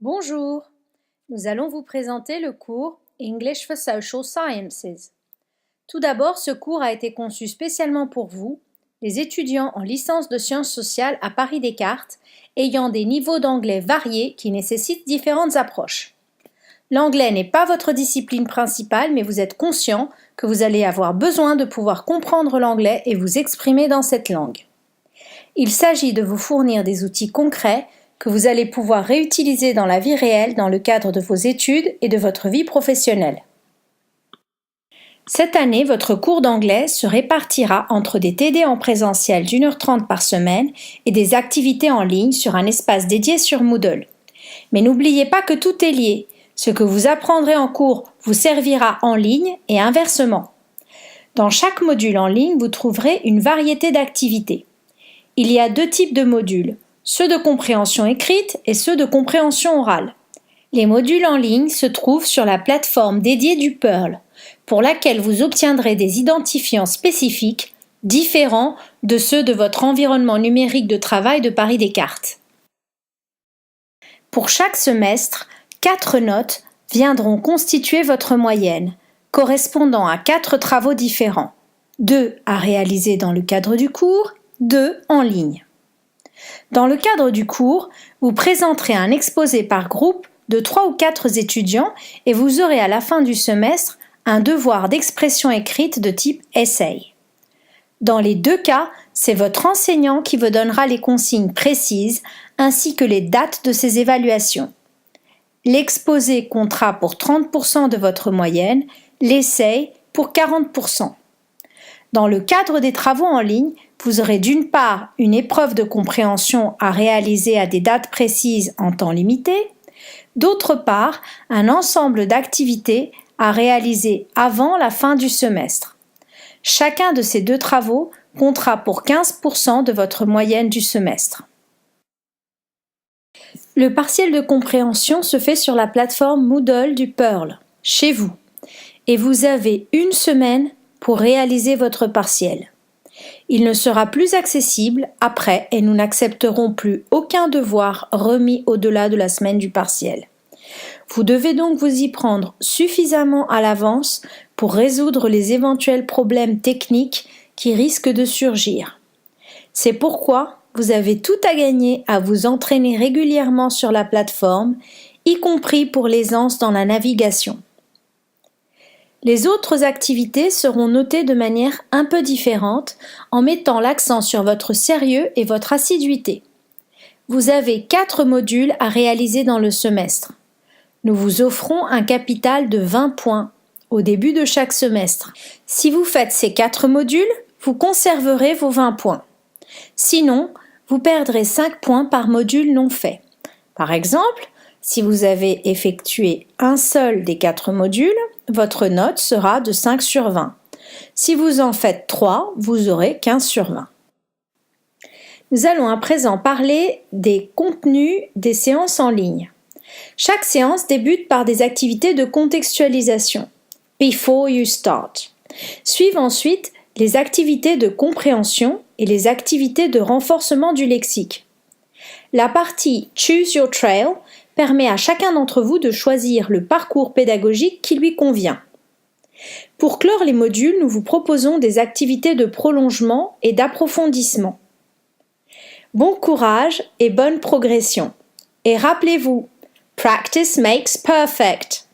Bonjour, nous allons vous présenter le cours English for Social Sciences. Tout d'abord, ce cours a été conçu spécialement pour vous, les étudiants en licence de sciences sociales à Paris Descartes, ayant des niveaux d'anglais variés qui nécessitent différentes approches. L'anglais n'est pas votre discipline principale, mais vous êtes conscient que vous allez avoir besoin de pouvoir comprendre l'anglais et vous exprimer dans cette langue. Il s'agit de vous fournir des outils concrets que vous allez pouvoir réutiliser dans la vie réelle dans le cadre de vos études et de votre vie professionnelle. Cette année, votre cours d'anglais se répartira entre des TD en présentiel d'1h30 par semaine et des activités en ligne sur un espace dédié sur Moodle. Mais n'oubliez pas que tout est lié. Ce que vous apprendrez en cours vous servira en ligne et inversement. Dans chaque module en ligne, vous trouverez une variété d'activités. Il y a 2 types de modules, ceux de compréhension écrite et ceux de compréhension orale. Les modules en ligne se trouvent sur la plateforme dédiée du Pearl, pour laquelle vous obtiendrez des identifiants spécifiques, différents de ceux de votre environnement numérique de travail de Paris Descartes. Pour chaque semestre, 4 notes viendront constituer votre moyenne, correspondant à 4 travaux différents, 2 à réaliser dans le cadre du cours, 2 en ligne. Dans le cadre du cours, vous présenterez un exposé par groupe de 3 ou 4 étudiants et vous aurez à la fin du semestre un devoir d'expression écrite de type essai. Dans les 2 cas, c'est votre enseignant qui vous donnera les consignes précises ainsi que les dates de ces évaluations. L'exposé comptera pour 30% de votre moyenne, l'essai pour 40%. Dans le cadre des travaux en ligne, vous aurez d'une part une épreuve de compréhension à réaliser à des dates précises en temps limité, d'autre part un ensemble d'activités à réaliser avant la fin du semestre. Chacun de ces 2 travaux comptera pour 15% de votre moyenne du semestre. Le partiel de compréhension se fait sur la plateforme Moodle du Pearl, chez vous, et vous avez 1 semaine pour réaliser votre partiel. Il ne sera plus accessible après et nous n'accepterons plus aucun devoir remis au-delà de la semaine du partiel. Vous devez donc vous y prendre suffisamment à l'avance pour résoudre les éventuels problèmes techniques qui risquent de surgir. C'est pourquoi vous avez tout à gagner à vous entraîner régulièrement sur la plateforme, y compris pour l'aisance dans la navigation. Les autres activités seront notées de manière un peu différente en mettant l'accent sur votre sérieux et votre assiduité. Vous avez 4 modules à réaliser dans le semestre. Nous vous offrons un capital de 20 points au début de chaque semestre. Si vous faites ces 4 modules, vous conserverez vos 20 points. Sinon, vous perdrez 5 points par module non fait. Par exemple, si vous avez effectué un seul des 4 modules, votre note sera de 5 sur 20. Si vous en faites 3, vous aurez 15 sur 20. Nous allons à présent parler des contenus des séances en ligne. Chaque séance débute par des activités de contextualisation, before you start. Suivent ensuite les activités de compréhension et les activités de renforcement du lexique. La partie Choose Your Trail permet à chacun d'entre vous de choisir le parcours pédagogique qui lui convient. Pour clore les modules, nous vous proposons des activités de prolongement et d'approfondissement. Bon courage et bonne progression. Et rappelez-vous, practice makes perfect.